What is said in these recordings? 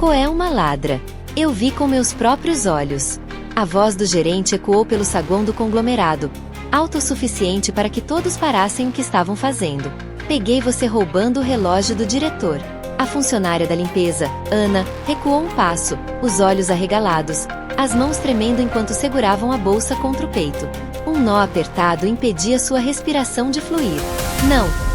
Coé uma ladra. Eu vi com meus próprios olhos. A voz do gerente ecoou pelo saguão do conglomerado, alto o suficiente para que todos parassem o que estavam fazendo. Peguei você roubando o relógio do diretor. A funcionária da limpeza, Ana, recuou um passo, os olhos arregalados, as mãos tremendo enquanto seguravam a bolsa contra o peito. Um nó apertado impedia sua respiração de fluir.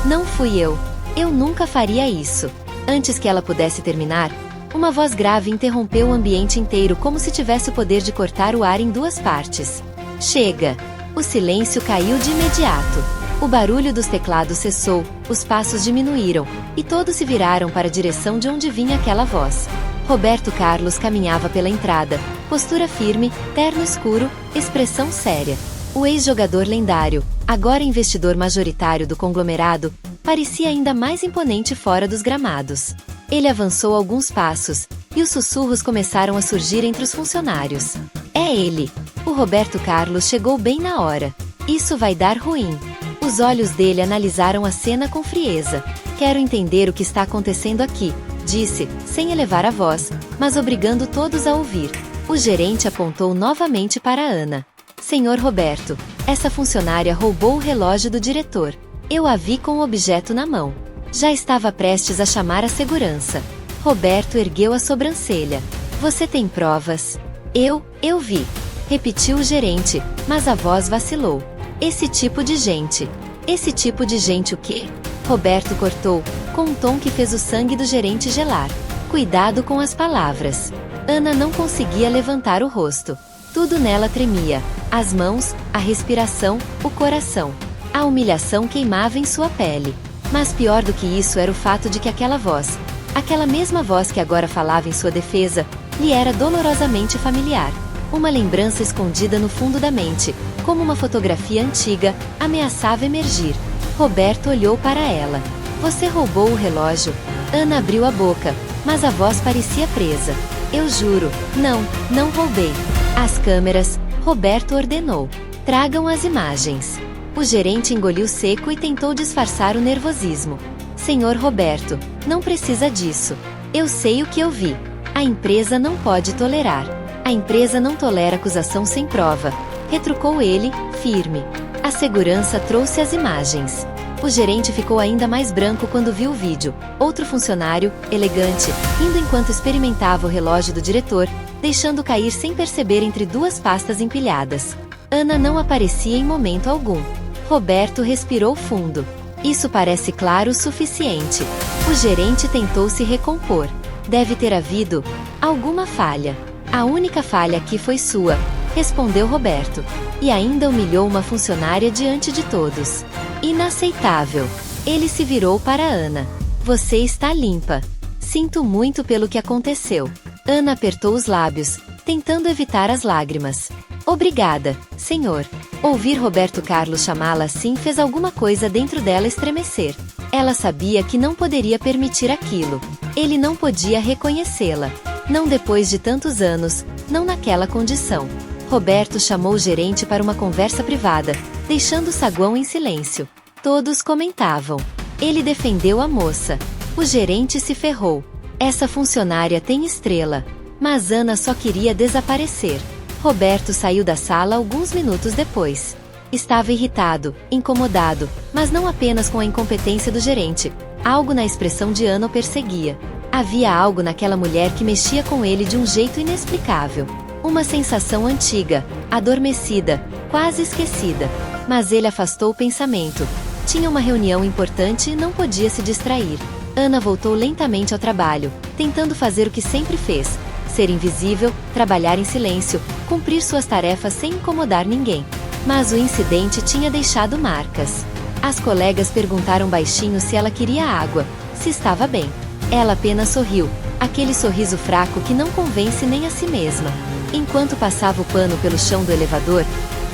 Não fui eu. Eu nunca faria isso. Antes que ela pudesse terminar, uma voz grave interrompeu o ambiente inteiro como se tivesse o poder de cortar o ar em duas partes. Chega! O silêncio caiu de imediato. O barulho dos teclados cessou, os passos diminuíram, e todos se viraram para a direção de onde vinha aquela voz. Roberto Carlos caminhava pela entrada, postura firme, terno escuro, expressão séria. O ex-jogador lendário, agora investidor majoritário do conglomerado, parecia ainda mais imponente fora dos gramados. Ele avançou alguns passos, e os sussurros começaram a surgir entre os funcionários. É ele! O Roberto Carlos chegou bem na hora. Isso vai dar ruim. Os olhos dele analisaram a cena com frieza. Quero entender o que está acontecendo aqui, disse, sem elevar a voz, mas obrigando todos a ouvir. O gerente apontou novamente para Ana. Senhor Roberto, essa funcionária roubou o relógio do diretor. Eu a vi com o objeto na mão. Já estava prestes a chamar a segurança. Roberto ergueu a sobrancelha. Você tem provas? Eu vi. Repetiu o gerente, mas a voz vacilou. Esse tipo de gente o quê? Roberto cortou, com um tom que fez o sangue do gerente gelar. Cuidado com as palavras. Ana não conseguia levantar o rosto. Tudo nela tremia. As mãos, a respiração, o coração. A humilhação queimava em sua pele. Mas pior do que isso era o fato de que aquela mesma voz que agora falava em sua defesa, lhe era dolorosamente familiar. Uma lembrança escondida no fundo da mente, como uma fotografia antiga, ameaçava emergir. Roberto olhou para ela. Você roubou o relógio. Ana abriu a boca, mas a voz parecia presa. Eu juro, não roubei. As câmeras, Roberto ordenou. Tragam as imagens. O gerente engoliu seco e tentou disfarçar o nervosismo. Senhor Roberto, não precisa disso. Eu sei o que eu vi. A empresa não pode tolerar. A empresa não tolera acusação sem prova. Retrucou ele, firme. A segurança trouxe as imagens. O gerente ficou ainda mais branco quando viu o vídeo. Outro funcionário, elegante, rindo enquanto experimentava o relógio do diretor, deixando cair sem perceber entre duas pastas empilhadas. Ana não aparecia em momento algum. Roberto respirou fundo. Isso parece claro o suficiente. O gerente tentou se recompor. Deve ter havido alguma falha. A única falha aqui foi sua, respondeu Roberto. E ainda humilhou uma funcionária diante de todos. Inaceitável. Ele se virou para Ana. Você está limpa. Sinto muito pelo que aconteceu. Ana apertou os lábios, tentando evitar as lágrimas. Obrigada, senhor. Ouvir Roberto Carlos chamá-la assim fez alguma coisa dentro dela estremecer. Ela sabia que não poderia permitir aquilo. Ele não podia reconhecê-la. Não depois de tantos anos, não naquela condição. Roberto chamou o gerente para uma conversa privada, deixando o saguão em silêncio. Todos comentavam. Ele defendeu a moça. O gerente se ferrou. Essa funcionária tem estrela. Mas Ana só queria desaparecer. Roberto saiu da sala alguns minutos depois. Estava irritado, incomodado, mas não apenas com a incompetência do gerente. Algo na expressão de Ana o perseguia. Havia algo naquela mulher que mexia com ele de um jeito inexplicável. Uma sensação antiga, adormecida, quase esquecida. Mas ele afastou o pensamento. Tinha uma reunião importante e não podia se distrair. Ana voltou lentamente ao trabalho, tentando fazer o que sempre fez. Ser invisível, trabalhar em silêncio, cumprir suas tarefas sem incomodar ninguém. Mas o incidente tinha deixado marcas. As colegas perguntaram baixinho se ela queria água, se estava bem. Ela apenas sorriu, aquele sorriso fraco que não convence nem a si mesma. Enquanto passava o pano pelo chão do elevador,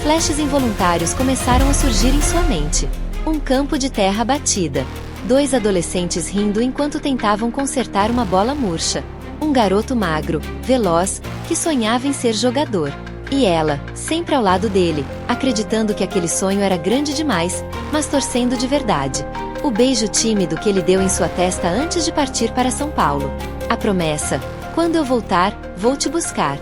flashes involuntários começaram a surgir em sua mente. Um campo de terra batida. 2 adolescentes rindo enquanto tentavam consertar uma bola murcha. Um garoto magro, veloz, que sonhava em ser jogador. E ela, sempre ao lado dele, acreditando que aquele sonho era grande demais, mas torcendo de verdade. O beijo tímido que ele deu em sua testa antes de partir para São Paulo. A promessa, Quando eu voltar, vou te buscar.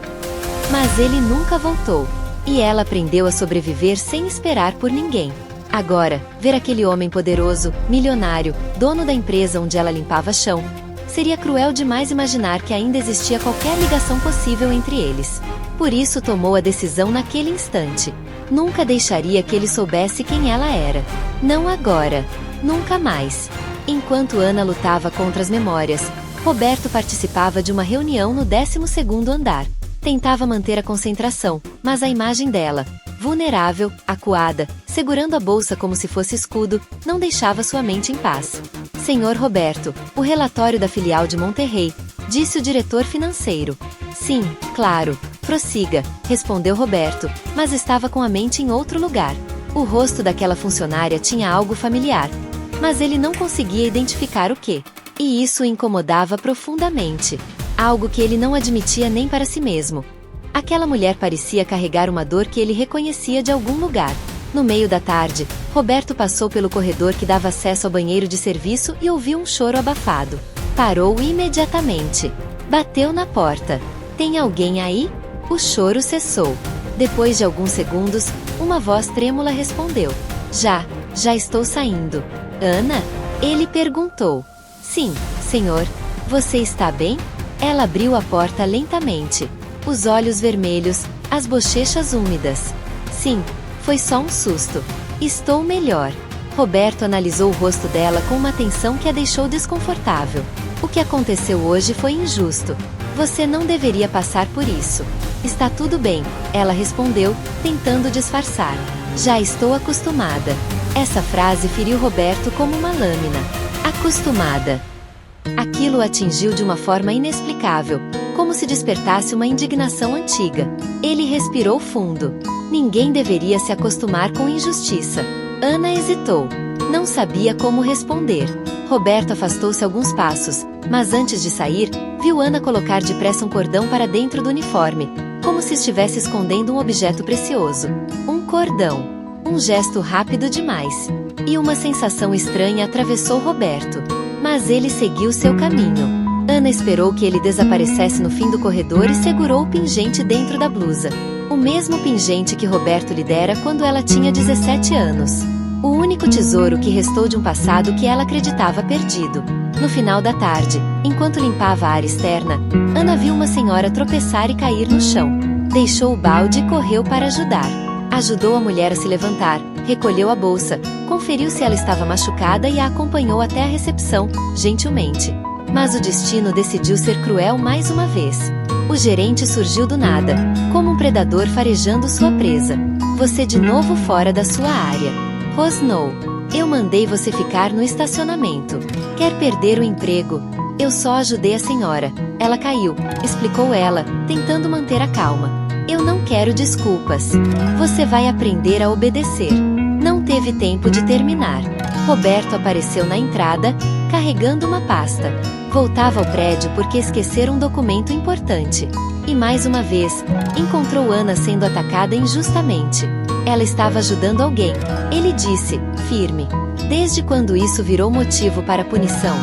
Mas ele nunca voltou. E ela aprendeu a sobreviver sem esperar por ninguém. Agora, ver aquele homem poderoso, milionário, dono da empresa onde ela limpava chão, seria cruel demais imaginar que ainda existia qualquer ligação possível entre eles. Por isso tomou a decisão naquele instante. Nunca deixaria que ele soubesse quem ela era. Não agora. Nunca mais. Enquanto Ana lutava contra as memórias, Roberto participava de uma reunião no 12º andar. Tentava manter a concentração, mas a imagem dela, vulnerável, acuada, segurando a bolsa como se fosse escudo, não deixava sua mente em paz. Senhor Roberto, o relatório da filial de Monterrey, disse o diretor financeiro. Sim, claro, prossiga, respondeu Roberto, mas estava com a mente em outro lugar. O rosto daquela funcionária tinha algo familiar, mas ele não conseguia identificar o que. E isso o incomodava profundamente. Algo que ele não admitia nem para si mesmo. Aquela mulher parecia carregar uma dor que ele reconhecia de algum lugar. No meio da tarde, Roberto passou pelo corredor que dava acesso ao banheiro de serviço e ouviu um choro abafado. Parou imediatamente. Bateu na porta. Tem alguém aí? O choro cessou. Depois de alguns segundos, uma voz trêmula respondeu. Já estou saindo. Ana? Ele perguntou. Sim, senhor. Você está bem? Ela abriu a porta lentamente. Os olhos vermelhos, as bochechas úmidas. Sim, foi só um susto. Estou melhor. Roberto analisou o rosto dela com uma atenção que a deixou desconfortável. O que aconteceu hoje foi injusto. Você não deveria passar por isso. Está tudo bem, ela respondeu, tentando disfarçar. Já estou acostumada. Essa frase feriu Roberto como uma lâmina. Acostumada. Aquilo o atingiu de uma forma inexplicável, como se despertasse uma indignação antiga. Ele respirou fundo. Ninguém deveria se acostumar com injustiça. Ana hesitou. Não sabia como responder. Roberto afastou-se alguns passos, mas antes de sair, viu Ana colocar depressa um cordão para dentro do uniforme, como se estivesse escondendo um objeto precioso. Um cordão. Um gesto rápido demais. E uma sensação estranha atravessou Roberto. Mas ele seguiu seu caminho. Ana esperou que ele desaparecesse no fim do corredor e segurou o pingente dentro da blusa. O mesmo pingente que Roberto lhe dera quando ela tinha 17 anos. O único tesouro que restou de um passado que ela acreditava perdido. No final da tarde, enquanto limpava a área externa, Ana viu uma senhora tropeçar e cair no chão. Deixou o balde e correu para ajudar. Ajudou a mulher a se levantar, recolheu a bolsa, conferiu se ela estava machucada e a acompanhou até a recepção, gentilmente. Mas o destino decidiu ser cruel mais uma vez. O gerente surgiu do nada, como um predador farejando sua presa. Você de novo fora da sua área. Rosnou. Eu mandei você ficar no estacionamento. Quer perder o emprego? Eu só ajudei a senhora. Ela caiu, explicou ela, tentando manter a calma. Eu não quero desculpas. Você vai aprender a obedecer. Não teve tempo de terminar. Roberto apareceu na entrada, carregando uma pasta. Voltava ao prédio porque esquecera um documento importante. E mais uma vez, encontrou Ana sendo atacada injustamente. Ela estava ajudando alguém. Ele disse, firme. Desde quando isso virou motivo para punição?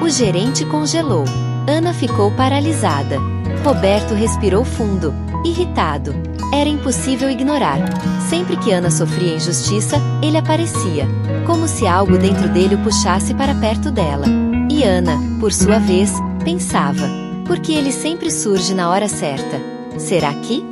O gerente congelou. Ana ficou paralisada. Roberto respirou fundo, irritado. Era impossível ignorar. Sempre que Ana sofria injustiça, ele aparecia, como se algo dentro dele o puxasse para perto dela. E Ana, por sua vez, pensava: por que ele sempre surge na hora certa? Será que?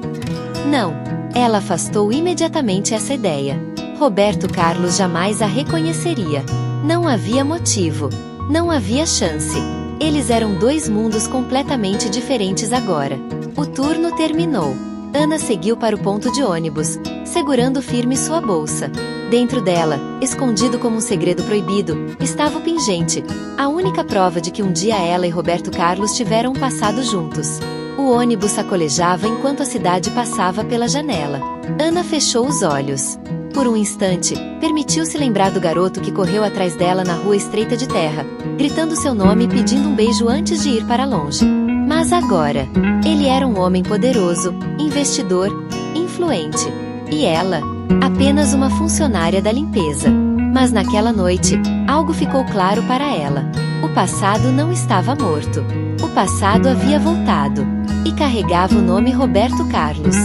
Não. Ela afastou imediatamente essa ideia. Roberto Carlos jamais a reconheceria. Não havia motivo. Não havia chance. Eles eram dois mundos completamente diferentes agora. O turno terminou. Ana seguiu para o ponto de ônibus, segurando firme sua bolsa. Dentro dela, escondido como um segredo proibido, estava o pingente, a única prova de que um dia ela e Roberto Carlos tiveram um passado juntos. O ônibus sacolejava enquanto a cidade passava pela janela. Ana fechou os olhos. Por um instante, permitiu-se lembrar do garoto que correu atrás dela na rua estreita de terra, gritando seu nome e pedindo um beijo antes de ir para longe. Mas agora, ele era um homem poderoso, investidor, influente. E ela, apenas uma funcionária da limpeza. Mas naquela noite, algo ficou claro para ela. O passado não estava morto. O passado havia voltado. E carregava o nome Roberto Carlos.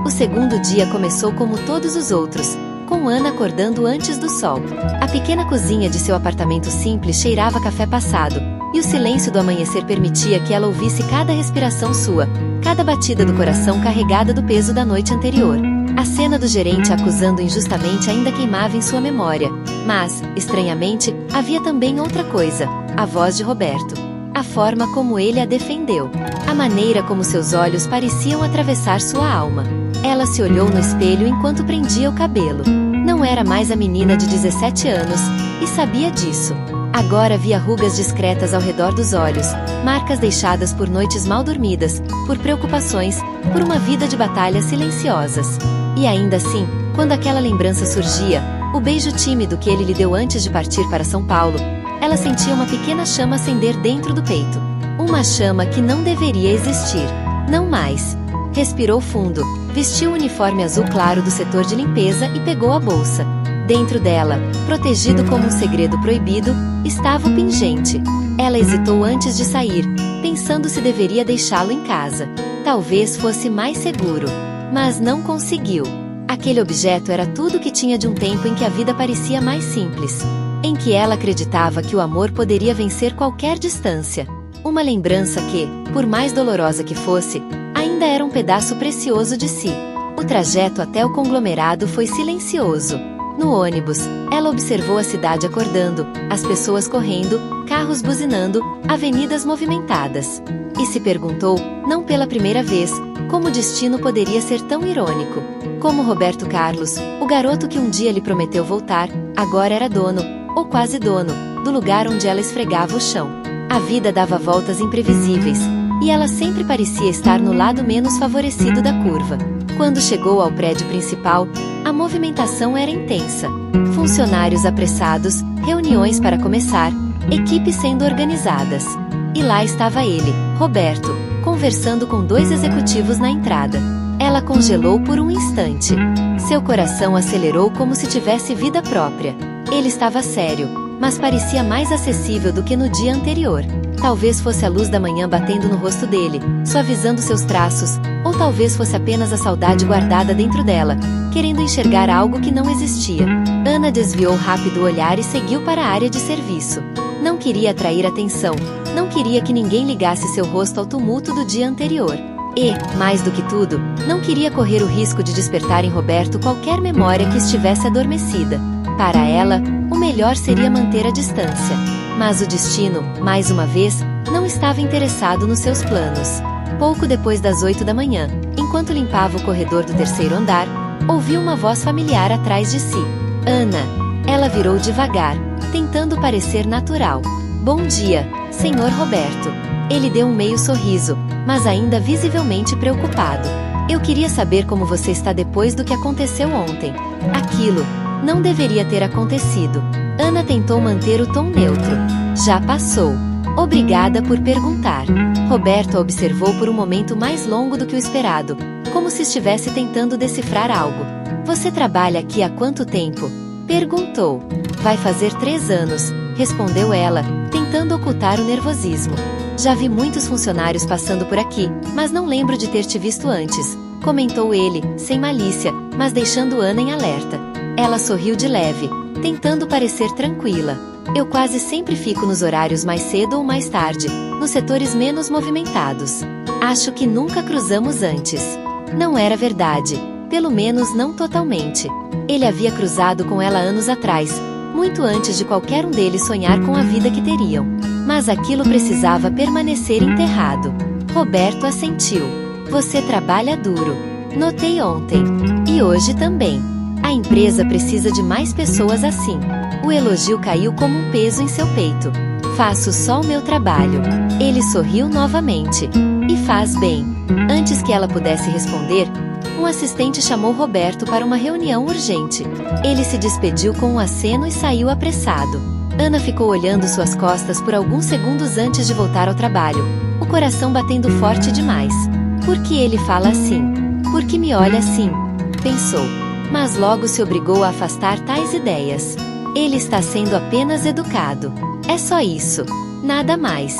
O segundo dia começou como todos os outros, com Ana acordando antes do sol. A pequena cozinha de seu apartamento simples cheirava café passado, e o silêncio do amanhecer permitia que ela ouvisse cada respiração sua, cada batida do coração carregada do peso da noite anterior. A cena do gerente a acusando injustamente ainda queimava em sua memória, mas, estranhamente, havia também outra coisa: a voz de Roberto. A forma como ele a defendeu. A maneira como seus olhos pareciam atravessar sua alma. Ela se olhou no espelho enquanto prendia o cabelo. Não era mais a menina de 17 anos, e sabia disso. Agora via rugas discretas ao redor dos olhos, marcas deixadas por noites mal dormidas, por preocupações, por uma vida de batalhas silenciosas. E ainda assim, quando aquela lembrança surgia, o beijo tímido que ele lhe deu antes de partir para São Paulo, ela sentia uma pequena chama acender dentro do peito. Uma chama que não deveria existir. Não mais. Respirou fundo, vestiu o uniforme azul claro do setor de limpeza e pegou a bolsa. Dentro dela, protegido como um segredo proibido, estava o pingente. Ela hesitou antes de sair, pensando se deveria deixá-lo em casa. Talvez fosse mais seguro. Mas não conseguiu. Aquele objeto era tudo o que tinha de um tempo em que a vida parecia mais simples. Em que ela acreditava que o amor poderia vencer qualquer distância. Uma lembrança que, por mais dolorosa que fosse, ainda era um pedaço precioso de si. O trajeto até o conglomerado foi silencioso. No ônibus, ela observou a cidade acordando, as pessoas correndo, carros buzinando, avenidas movimentadas. E se perguntou, não pela primeira vez, como o destino poderia ser tão irônico. Como Roberto Carlos, o garoto que um dia lhe prometeu voltar, agora era dono, ou quase dono, do lugar onde ela esfregava o chão. A vida dava voltas imprevisíveis, e ela sempre parecia estar no lado menos favorecido da curva. Quando chegou ao prédio principal, a movimentação era intensa. Funcionários apressados, reuniões para começar, equipes sendo organizadas. E lá estava ele, Roberto, conversando com dois executivos na entrada. Ela congelou por um instante. Seu coração acelerou como se tivesse vida própria. Ele estava sério, mas parecia mais acessível do que no dia anterior. Talvez fosse a luz da manhã batendo no rosto dele, suavizando seus traços, ou talvez fosse apenas a saudade guardada dentro dela, querendo enxergar algo que não existia. Ana desviou rápido o olhar e seguiu para a área de serviço. Não queria atrair atenção, não queria que ninguém ligasse seu rosto ao tumulto do dia anterior. E, mais do que tudo, não queria correr o risco de despertar em Roberto qualquer memória que estivesse adormecida. Para ela, o melhor seria manter a distância. Mas o destino, mais uma vez, não estava interessado nos seus planos. Pouco depois das 8 da manhã, enquanto limpava o corredor do terceiro andar, ouviu uma voz familiar atrás de si. Ana. Ela virou devagar, tentando parecer natural. Bom dia, Sr. Roberto. Ele deu um meio sorriso, mas ainda visivelmente preocupado. Eu queria saber como você está depois do que aconteceu ontem. Aquilo não deveria ter acontecido. Ana tentou manter o tom neutro. Já passou. Obrigada por perguntar. Roberto a observou por um momento mais longo do que o esperado, como se estivesse tentando decifrar algo. Você trabalha aqui há quanto tempo? Perguntou. Vai fazer 3 anos, respondeu ela, tentando ocultar o nervosismo. Já vi muitos funcionários passando por aqui, mas não lembro de ter te visto antes, comentou ele, sem malícia, mas deixando Ana em alerta. Ela sorriu de leve, tentando parecer tranquila. Eu quase sempre fico nos horários mais cedo ou mais tarde, nos setores menos movimentados. Acho que nunca cruzamos antes. Não era verdade, pelo menos não totalmente. Ele havia cruzado com ela anos atrás, muito antes de qualquer um deles sonhar com a vida que teriam. Mas aquilo precisava permanecer enterrado. Roberto assentiu. Você trabalha duro. Notei ontem. E hoje também. A empresa precisa de mais pessoas assim. O elogio caiu como um peso em seu peito. Faço só o meu trabalho. Ele sorriu novamente. E faz bem. Antes que ela pudesse responder, um assistente chamou Roberto para uma reunião urgente. Ele se despediu com um aceno e saiu apressado. Ana ficou olhando suas costas por alguns segundos antes de voltar ao trabalho, o coração batendo forte demais. Por que ele fala assim? Por que me olha assim? Pensou. Mas logo se obrigou a afastar tais ideias. Ele está sendo apenas educado. É só isso. Nada mais.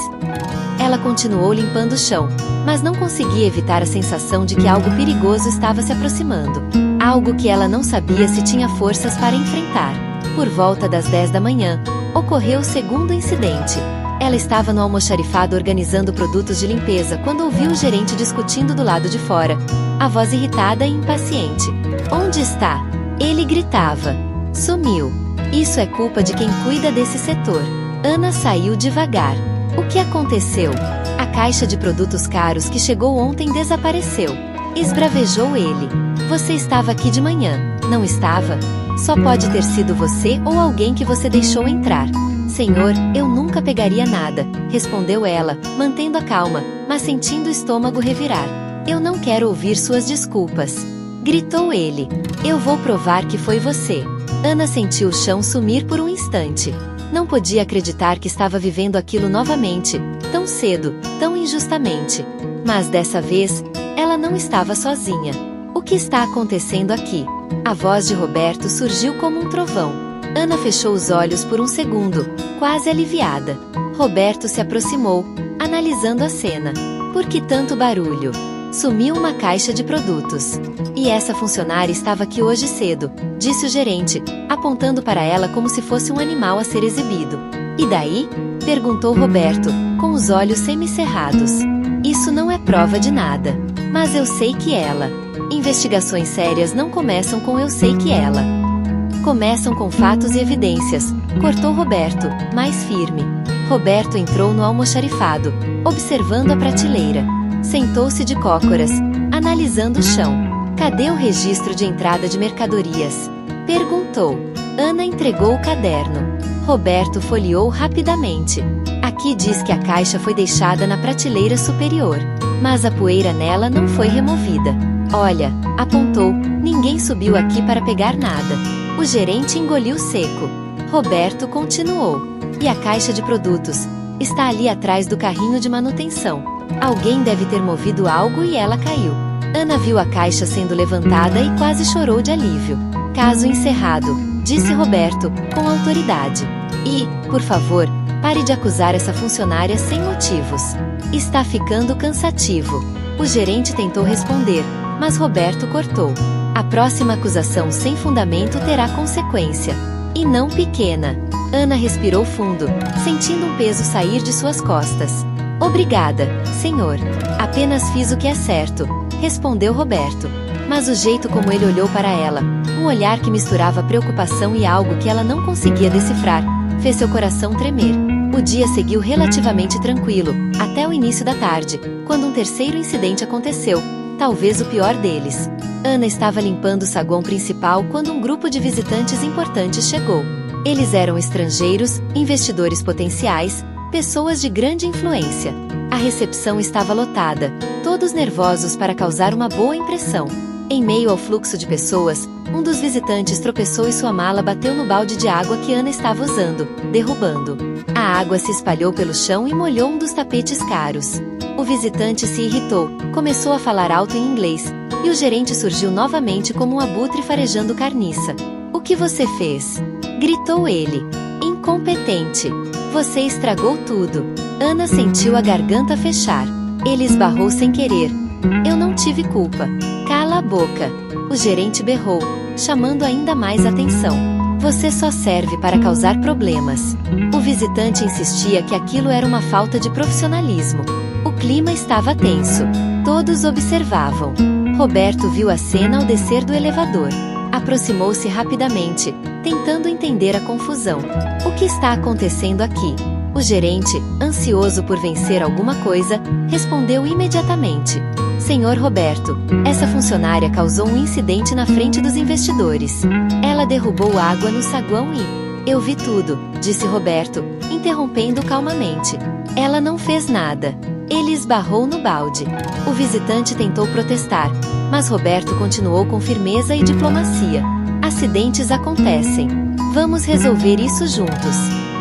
Ela continuou limpando o chão, mas não conseguia evitar a sensação de que algo perigoso estava se aproximando. Algo que ela não sabia se tinha forças para enfrentar. Por volta das 10 da manhã, ocorreu o segundo incidente. Ela estava no almoxarifado organizando produtos de limpeza quando ouviu o gerente discutindo do lado de fora. A voz irritada e impaciente. "Onde está?" Ele gritava. "Sumiu. Isso é culpa de quem cuida desse setor." Ana saiu devagar. "O que aconteceu?" "A caixa de produtos caros que chegou ontem desapareceu." Esbravejou ele. "Você estava aqui de manhã, não estava? Só pode ter sido você ou alguém que você deixou entrar." "Senhor, eu nunca pegaria nada", respondeu ela, mantendo a calma, mas sentindo o estômago revirar. "Eu não quero ouvir suas desculpas", gritou ele. "Eu vou provar que foi você." Ana sentiu o chão sumir por um instante. Não podia acreditar que estava vivendo aquilo novamente, tão cedo, tão injustamente. Mas dessa vez, ela não estava sozinha. "O que está acontecendo aqui?" A voz de Roberto surgiu como um trovão. Ana fechou os olhos por um segundo, quase aliviada. Roberto se aproximou, analisando a cena. "Por que tanto barulho?" "Sumiu uma caixa de produtos. E essa funcionária estava aqui hoje cedo", disse o gerente, apontando para ela como se fosse um animal a ser exibido. "E daí?" perguntou Roberto, com os olhos semicerrados. "Isso não é prova de nada. Mas eu sei que ela." "Investigações sérias não começam com 'eu sei que ela'. Começam com fatos e evidências", cortou Roberto, mais firme. Roberto entrou no almoxarifado, observando a prateleira. Sentou-se de cócoras, analisando o chão. "Cadê o registro de entrada de mercadorias?" perguntou. Ana entregou o caderno. Roberto folheou rapidamente. "Aqui diz que a caixa foi deixada na prateleira superior, mas a poeira nela não foi removida. Olha", apontou, "ninguém subiu aqui para pegar nada." O gerente engoliu seco. Roberto continuou. "E a caixa de produtos? Está ali atrás do carrinho de manutenção. Alguém deve ter movido algo e ela caiu." Ana viu a caixa sendo levantada e quase chorou de alívio. "Caso encerrado", disse Roberto, com autoridade. "E, por favor, pare de acusar essa funcionária sem motivos. Está ficando cansativo." O gerente tentou responder, mas Roberto cortou. "A próxima acusação sem fundamento terá consequência. E não pequena." Ana respirou fundo, sentindo um peso sair de suas costas. "Obrigada, senhor. Apenas fiz o que é certo", respondeu Roberto. Mas o jeito como ele olhou para ela, um olhar que misturava preocupação e algo que ela não conseguia decifrar, fez seu coração tremer. O dia seguiu relativamente tranquilo, até o início da tarde, quando um terceiro incidente aconteceu, talvez o pior deles. Ana estava limpando o saguão principal quando um grupo de visitantes importantes chegou. Eles eram estrangeiros, investidores potenciais, pessoas de grande influência. A recepção estava lotada, todos nervosos para causar uma boa impressão. Em meio ao fluxo de pessoas, um dos visitantes tropeçou e sua mala bateu no balde de água que Ana estava usando, derrubando. A água se espalhou pelo chão e molhou um dos tapetes caros. O visitante se irritou, começou a falar alto em inglês, e o gerente surgiu novamente como um abutre farejando carniça. "O que você fez?" gritou ele. "Incompetente. Você estragou tudo." Ana sentiu a garganta fechar. Ele esbarrou sem querer. "Eu não tive culpa." "Cala a boca." O gerente berrou, chamando ainda mais atenção. "Você só serve para causar problemas." O visitante insistia que aquilo era uma falta de profissionalismo. O clima estava tenso. Todos observavam. Roberto viu a cena ao descer do elevador. Aproximou-se rapidamente, tentando entender a confusão. "O que está acontecendo aqui?" O gerente, ansioso por vencer alguma coisa, respondeu imediatamente. "Senhor Roberto, essa funcionária causou um incidente na frente dos investidores. Ela derrubou água no saguão e..." "Eu vi tudo", disse Roberto, interrompendo calmamente. "Ela não fez nada." Ele esbarrou no balde. O visitante tentou protestar, mas Roberto continuou com firmeza e diplomacia. "Acidentes acontecem. Vamos resolver isso juntos.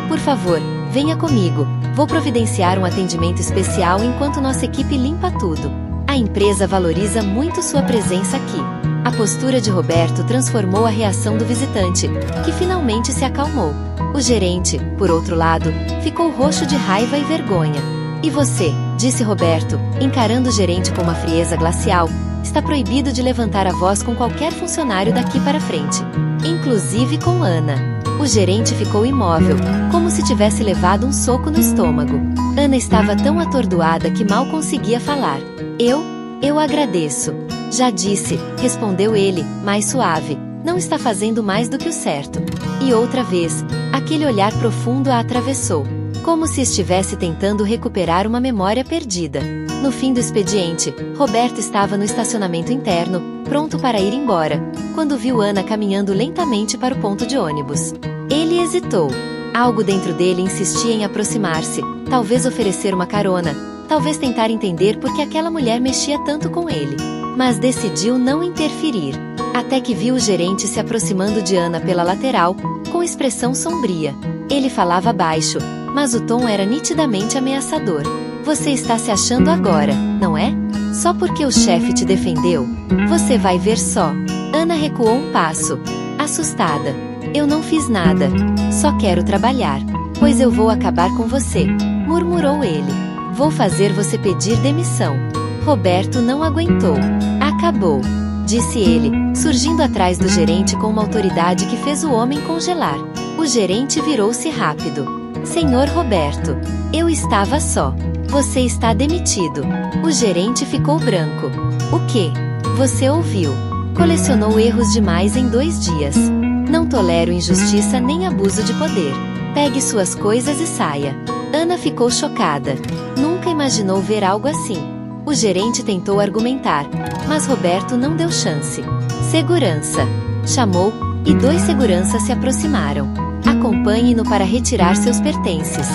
Por favor, venha comigo. Vou providenciar um atendimento especial enquanto nossa equipe limpa tudo. A empresa valoriza muito sua presença aqui." A postura de Roberto transformou a reação do visitante, que finalmente se acalmou. O gerente, por outro lado, ficou roxo de raiva e vergonha. E você, disse Roberto, encarando o gerente com uma frieza glacial, está proibido de levantar a voz com qualquer funcionário daqui para frente. Inclusive com Ana. O gerente ficou imóvel, como se tivesse levado um soco no estômago. Ana estava tão atordoada que mal conseguia falar. Eu agradeço. Já disse, respondeu ele, mais suave. Não está fazendo mais do que o certo. E outra vez, aquele olhar profundo a atravessou, como se estivesse tentando recuperar uma memória perdida. No fim do expediente, Roberto estava no estacionamento interno, pronto para ir embora, quando viu Ana caminhando lentamente para o ponto de ônibus. Ele hesitou. Algo dentro dele insistia em aproximar-se, talvez oferecer uma carona, talvez tentar entender por que aquela mulher mexia tanto com ele. Mas decidiu não interferir, até que viu o gerente se aproximando de Ana pela lateral, com expressão sombria. Ele falava baixo, mas o tom era nitidamente ameaçador. Você está se achando agora, não é? Só porque o chefe te defendeu? Você vai ver só. Ana recuou um passo, assustada. Eu não fiz nada. Só quero trabalhar. Pois eu vou acabar com você, murmurou ele. Vou fazer você pedir demissão. Roberto não aguentou. Acabou, disse ele, surgindo atrás do gerente com uma autoridade que fez o homem congelar. O gerente virou-se rápido. Senhor Roberto, eu estava só. Você está demitido. O gerente ficou branco. O quê? Você ouviu. Colecionou erros demais em 2 dias. Não tolero injustiça nem abuso de poder. Pegue suas coisas e saia. Ana ficou chocada. Nunca imaginou ver algo assim. O gerente tentou argumentar, mas Roberto não deu chance. Segurança. Chamou, e 2 seguranças se aproximaram. Acompanhe-no para retirar seus pertences.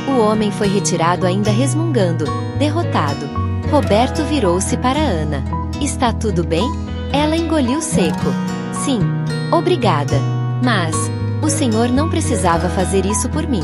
O homem foi retirado ainda resmungando, derrotado. Roberto virou-se para Ana. Está tudo bem? Ela engoliu seco. Sim. Obrigada. Mas, o senhor não precisava fazer isso por mim.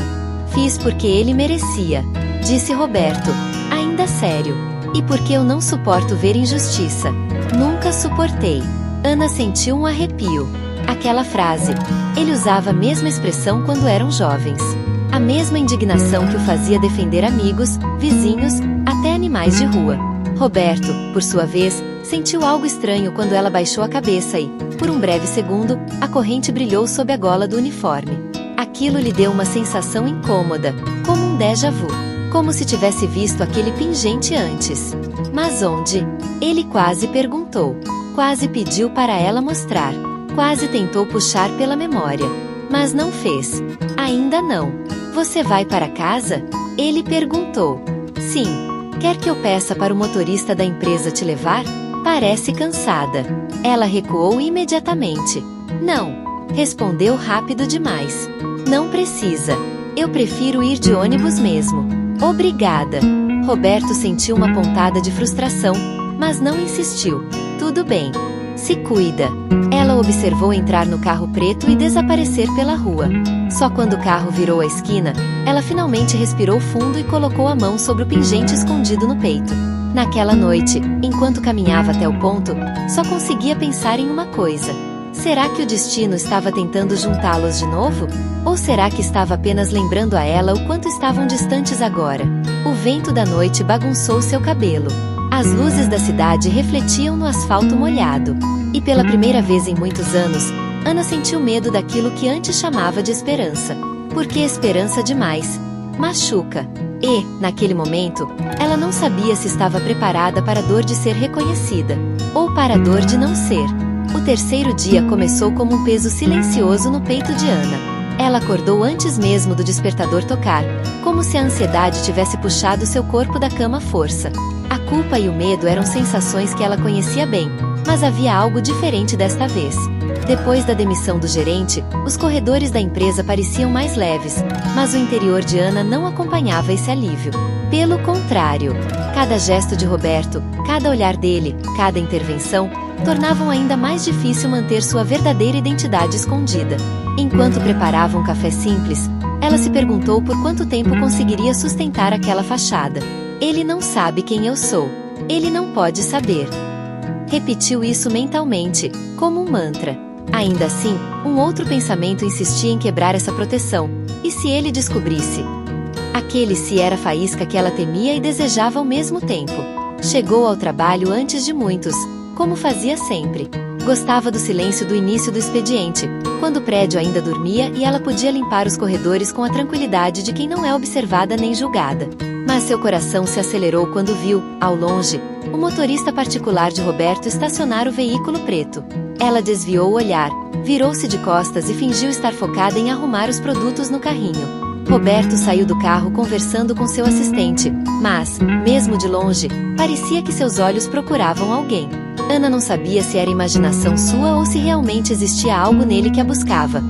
Fiz porque ele merecia, disse Roberto, ainda sério. E porque eu não suporto ver injustiça. Nunca suportei. Ana sentiu um arrepio. Aquela frase. Ele usava a mesma expressão quando eram jovens. A mesma indignação que o fazia defender amigos, vizinhos, até animais de rua. Roberto, por sua vez, sentiu algo estranho quando ela baixou a cabeça e, por um breve segundo, a corrente brilhou sob a gola do uniforme. Aquilo lhe deu uma sensação incômoda, como um déjà vu. Como se tivesse visto aquele pingente antes. Mas onde? Ele quase perguntou. Quase pediu para ela mostrar. Quase tentou puxar pela memória. Mas não fez. Ainda não. Você vai para casa? Ele perguntou. Sim. Quer que eu peça para o motorista da empresa te levar? Parece cansada. Ela recuou imediatamente. Não. Respondeu rápido demais. Não precisa. Eu prefiro ir de ônibus mesmo. Obrigada. Roberto sentiu uma pontada de frustração, mas não insistiu. Tudo bem. Se cuida. Ela observou entrar no carro preto e desaparecer pela rua. Só quando o carro virou a esquina, ela finalmente respirou fundo e colocou a mão sobre o pingente escondido no peito. Naquela noite, enquanto caminhava até o ponto, só conseguia pensar em uma coisa. Será que o destino estava tentando juntá-los de novo? Ou será que estava apenas lembrando a ela o quanto estavam distantes agora? O vento da noite bagunçou seu cabelo. As luzes da cidade refletiam no asfalto molhado. E pela primeira vez em muitos anos, Ana sentiu medo daquilo que antes chamava de esperança. Porque esperança demais machuca. E, naquele momento, ela não sabia se estava preparada para a dor de ser reconhecida, ou para a dor de não ser. O terceiro dia começou como um peso silencioso no peito de Ana. Ela acordou antes mesmo do despertador tocar, como se a ansiedade tivesse puxado seu corpo da cama à força. A culpa e o medo eram sensações que ela conhecia bem, mas havia algo diferente desta vez. Depois da demissão do gerente, os corredores da empresa pareciam mais leves, mas o interior de Ana não acompanhava esse alívio. Pelo contrário, cada gesto de Roberto, cada olhar dele, cada intervenção, tornavam ainda mais difícil manter sua verdadeira identidade escondida. Enquanto preparava um café simples, ela se perguntou por quanto tempo conseguiria sustentar aquela fachada. Ele não sabe quem eu sou. Ele não pode saber. Repetiu isso mentalmente, como um mantra. Ainda assim, um outro pensamento insistia em quebrar essa proteção. E se ele descobrisse? Aquele se era a faísca que ela temia e desejava ao mesmo tempo. Chegou ao trabalho antes de muitos, como fazia sempre. Gostava do silêncio do início do expediente, quando o prédio ainda dormia e ela podia limpar os corredores com a tranquilidade de quem não é observada nem julgada. Mas seu coração se acelerou quando viu, ao longe, o motorista particular de Roberto estacionar o veículo preto. Ela desviou o olhar, virou-se de costas e fingiu estar focada em arrumar os produtos no carrinho. Roberto saiu do carro conversando com seu assistente, mas, mesmo de longe, parecia que seus olhos procuravam alguém. Ana não sabia se era imaginação sua ou se realmente existia algo nele que a buscava,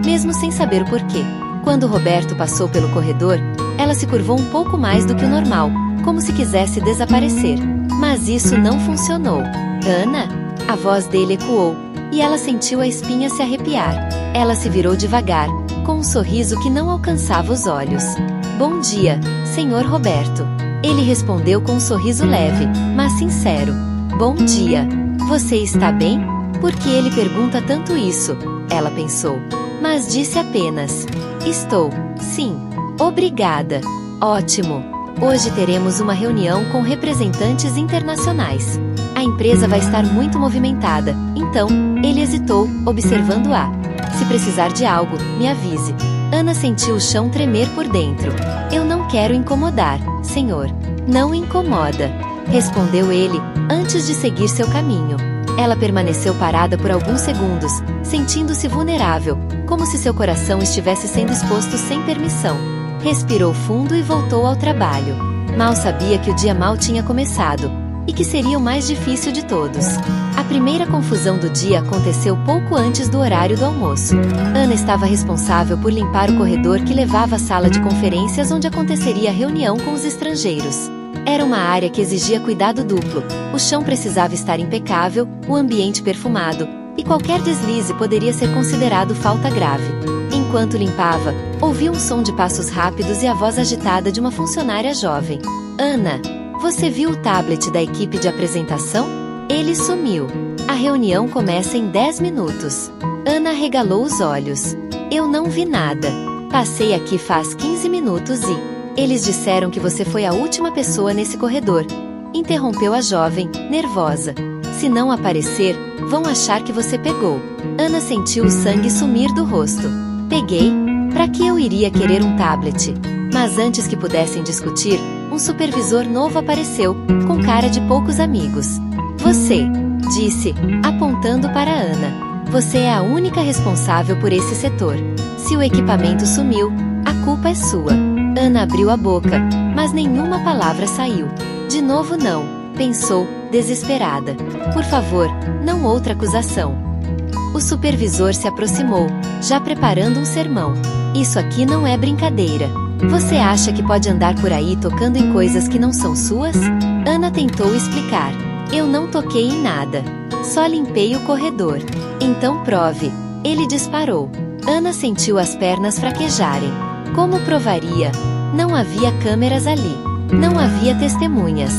mesmo sem saber o porquê. Quando Roberto passou pelo corredor, ela se curvou um pouco mais do que o normal, como se quisesse desaparecer. Mas isso não funcionou. Ana? A voz dele ecoou, e ela sentiu a espinha se arrepiar. Ela se virou devagar, com um sorriso que não alcançava os olhos. Bom dia, Sr. Roberto. Ele respondeu com um sorriso leve, mas sincero. Bom dia. Você está bem? Por que ele pergunta tanto isso? Ela pensou. Mas disse apenas. Estou. Sim. Obrigada. Ótimo. Hoje teremos uma reunião com representantes internacionais. A empresa vai estar muito movimentada, então, ele hesitou, observando-a. Se precisar de algo, me avise. Ana sentiu o chão tremer por dentro. Eu não quero incomodar, senhor. Não incomoda, respondeu ele, antes de seguir seu caminho. Ela permaneceu parada por alguns segundos, sentindo-se vulnerável, como se seu coração estivesse sendo exposto sem permissão. Respirou fundo e voltou ao trabalho. Mal sabia que o dia mal tinha começado, e que seria o mais difícil de todos. A primeira confusão do dia aconteceu pouco antes do horário do almoço. Ana estava responsável por limpar o corredor que levava à sala de conferências onde aconteceria a reunião com os estrangeiros. Era uma área que exigia cuidado duplo. O chão precisava estar impecável, o ambiente perfumado, e qualquer deslize poderia ser considerado falta grave. Enquanto limpava, ouviu um som de passos rápidos e a voz agitada de uma funcionária jovem. Ana, você viu o tablet da equipe de apresentação? Ele sumiu. A reunião começa em 10 minutos. Ana arregalou os olhos. Eu não vi nada. Passei aqui faz 15 minutos e... Eles disseram que você foi a última pessoa nesse corredor. Interrompeu a jovem, nervosa. Se não aparecer, vão achar que você pegou. Ana sentiu o sangue sumir do rosto. Peguei? Pra que eu iria querer um tablet? Mas antes que pudessem discutir, um supervisor novo apareceu, com cara de poucos amigos. Você, disse, apontando para Ana. Você é a única responsável por esse setor. Se o equipamento sumiu, a culpa é sua. Ana abriu a boca, mas nenhuma palavra saiu. De novo não, pensou, desesperada. Por favor, não outra acusação. O supervisor se aproximou, já preparando um sermão. Isso aqui não é brincadeira. Você acha que pode andar por aí tocando em coisas que não são suas? Ana tentou explicar. Eu não toquei em nada. Só limpei o corredor. Então prove. Ele disparou. Ana sentiu as pernas fraquejarem. Como provaria? Não havia câmeras ali. Não havia testemunhas.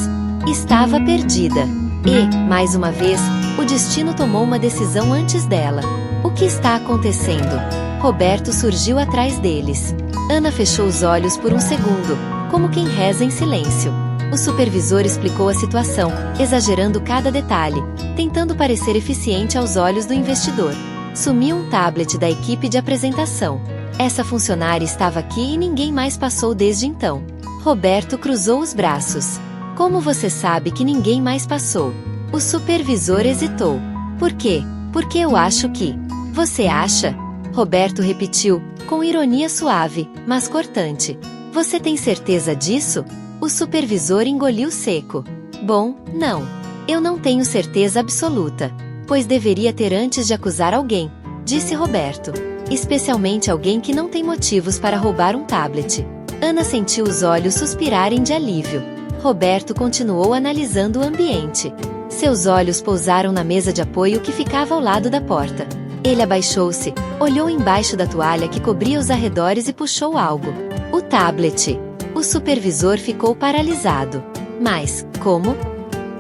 Estava perdida. E, mais uma vez, o destino tomou uma decisão antes dela. O que está acontecendo? Roberto surgiu atrás deles. Ana fechou os olhos por um segundo, como quem reza em silêncio. O supervisor explicou a situação, exagerando cada detalhe, tentando parecer eficiente aos olhos do investidor. Sumiu um tablet da equipe de apresentação. Essa funcionária estava aqui e ninguém mais passou desde então. Roberto cruzou os braços. Como você sabe que ninguém mais passou? O supervisor hesitou. Por quê? Porque eu acho que... Você acha? Roberto repetiu, com ironia suave, mas cortante. Você tem certeza disso? O supervisor engoliu seco. Bom, não. Eu não tenho certeza absoluta. Pois deveria ter antes de acusar alguém, disse Roberto. Especialmente alguém que não tem motivos para roubar um tablet. Ana sentiu os olhos suspirarem de alívio. Roberto continuou analisando o ambiente. Seus olhos pousaram na mesa de apoio que ficava ao lado da porta. Ele abaixou-se, olhou embaixo da toalha que cobria os arredores e puxou algo. O tablet. O supervisor ficou paralisado. Mas, como?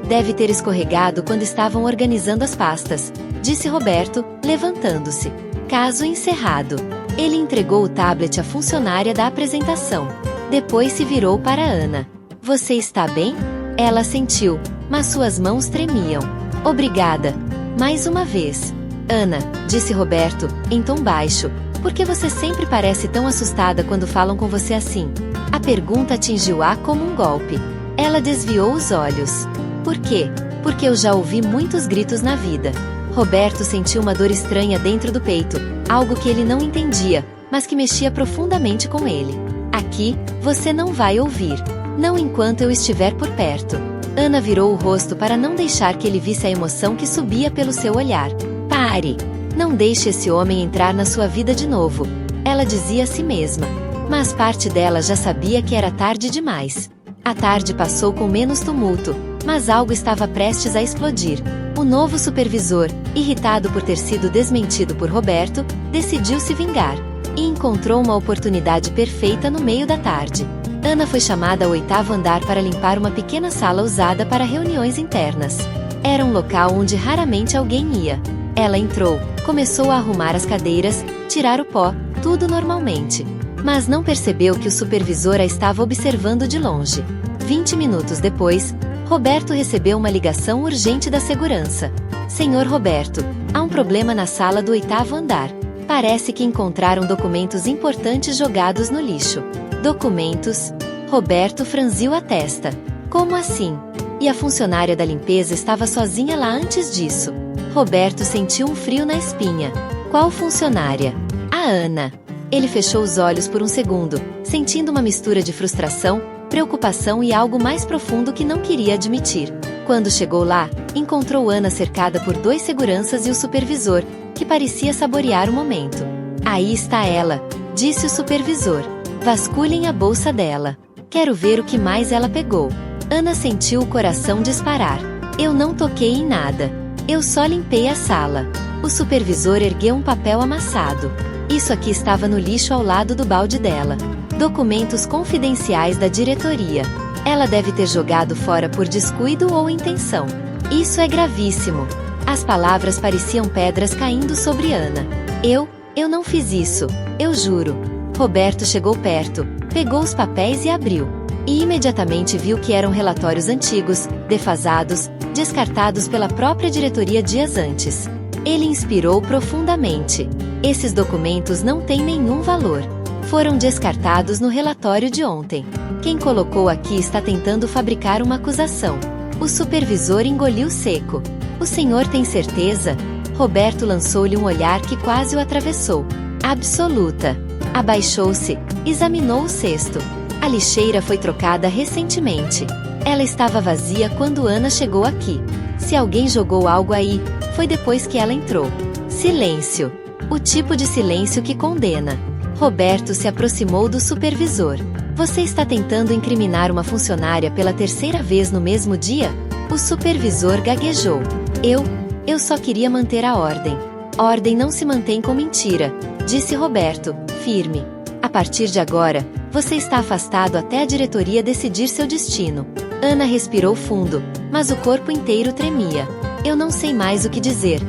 Deve ter escorregado quando estavam organizando as pastas. disse Roberto, levantando-se. Caso encerrado. Ele entregou o tablet à funcionária da apresentação. Depois se virou para Ana. Você está bem? Ela assentiu, mas suas mãos tremiam. Obrigada. Mais uma vez. Ana, disse Roberto, em tom baixo, por que você sempre parece tão assustada quando falam com você assim? A pergunta atingiu-a como um golpe. Ela desviou os olhos. Por quê? Porque eu já ouvi muitos gritos na vida. Roberto sentiu uma dor estranha dentro do peito, algo que ele não entendia, mas que mexia profundamente com ele. Aqui, você não vai ouvir. Não enquanto eu estiver por perto. Ana virou o rosto para não deixar que ele visse a emoção que subia pelo seu olhar. Pare! Não deixe esse homem entrar na sua vida de novo. Ela dizia a si mesma. Mas parte dela já sabia que era tarde demais. A tarde passou com menos tumulto, mas algo estava prestes a explodir. O novo supervisor, irritado por ter sido desmentido por Roberto, decidiu se vingar. E encontrou uma oportunidade perfeita no meio da tarde. Ana foi chamada ao 8º andar para limpar uma pequena sala usada para reuniões internas. Era um local onde raramente alguém ia. Ela entrou, começou a arrumar as cadeiras, tirar o pó, tudo normalmente. Mas não percebeu que o supervisor a estava observando de longe. 20 minutos depois, Roberto recebeu uma ligação urgente da segurança. Senhor Roberto, há um problema na sala do 8º andar. Parece que encontraram documentos importantes jogados no lixo. Documentos? Roberto franziu a testa. Como assim? E a funcionária da limpeza estava sozinha lá antes disso. Roberto sentiu um frio na espinha. Qual funcionária? A Ana. Ele fechou os olhos por um segundo, sentindo uma mistura de frustração, preocupação e algo mais profundo que não queria admitir. Quando chegou lá, encontrou Ana cercada por 2 seguranças e o supervisor, que parecia saborear o momento. Aí está ela, disse o supervisor. Vasculhem a bolsa dela. Quero ver o que mais ela pegou. Ana sentiu o coração disparar. Eu não toquei em nada. Eu só limpei a sala. O supervisor ergueu um papel amassado. Isso aqui estava no lixo ao lado do balde dela. Documentos confidenciais da diretoria. Ela deve ter jogado fora por descuido ou intenção. Isso é gravíssimo. As palavras pareciam pedras caindo sobre Ana. Eu não fiz isso. Eu juro. Roberto chegou perto, pegou os papéis e abriu. E imediatamente viu que eram relatórios antigos, defasados, descartados pela própria diretoria dias antes. Ele inspirou profundamente. Esses documentos não têm nenhum valor. Foram descartados no relatório de ontem. Quem colocou aqui está tentando fabricar uma acusação. O supervisor engoliu seco. O senhor tem certeza? Roberto lançou-lhe um olhar que quase o atravessou. Absoluta. Abaixou-se, examinou o cesto. A lixeira foi trocada recentemente. Ela estava vazia quando Ana chegou aqui. Se alguém jogou algo aí, foi depois que ela entrou. Silêncio. O tipo de silêncio que condena. Roberto se aproximou do supervisor. Você está tentando incriminar uma funcionária pela 3ª vez no mesmo dia? O supervisor gaguejou. Eu só queria manter a ordem. Ordem não se mantém com mentira, disse Roberto, firme. A partir de agora, você está afastado até a diretoria decidir seu destino. Ana respirou fundo, mas o corpo inteiro tremia. Eu não sei mais o que dizer.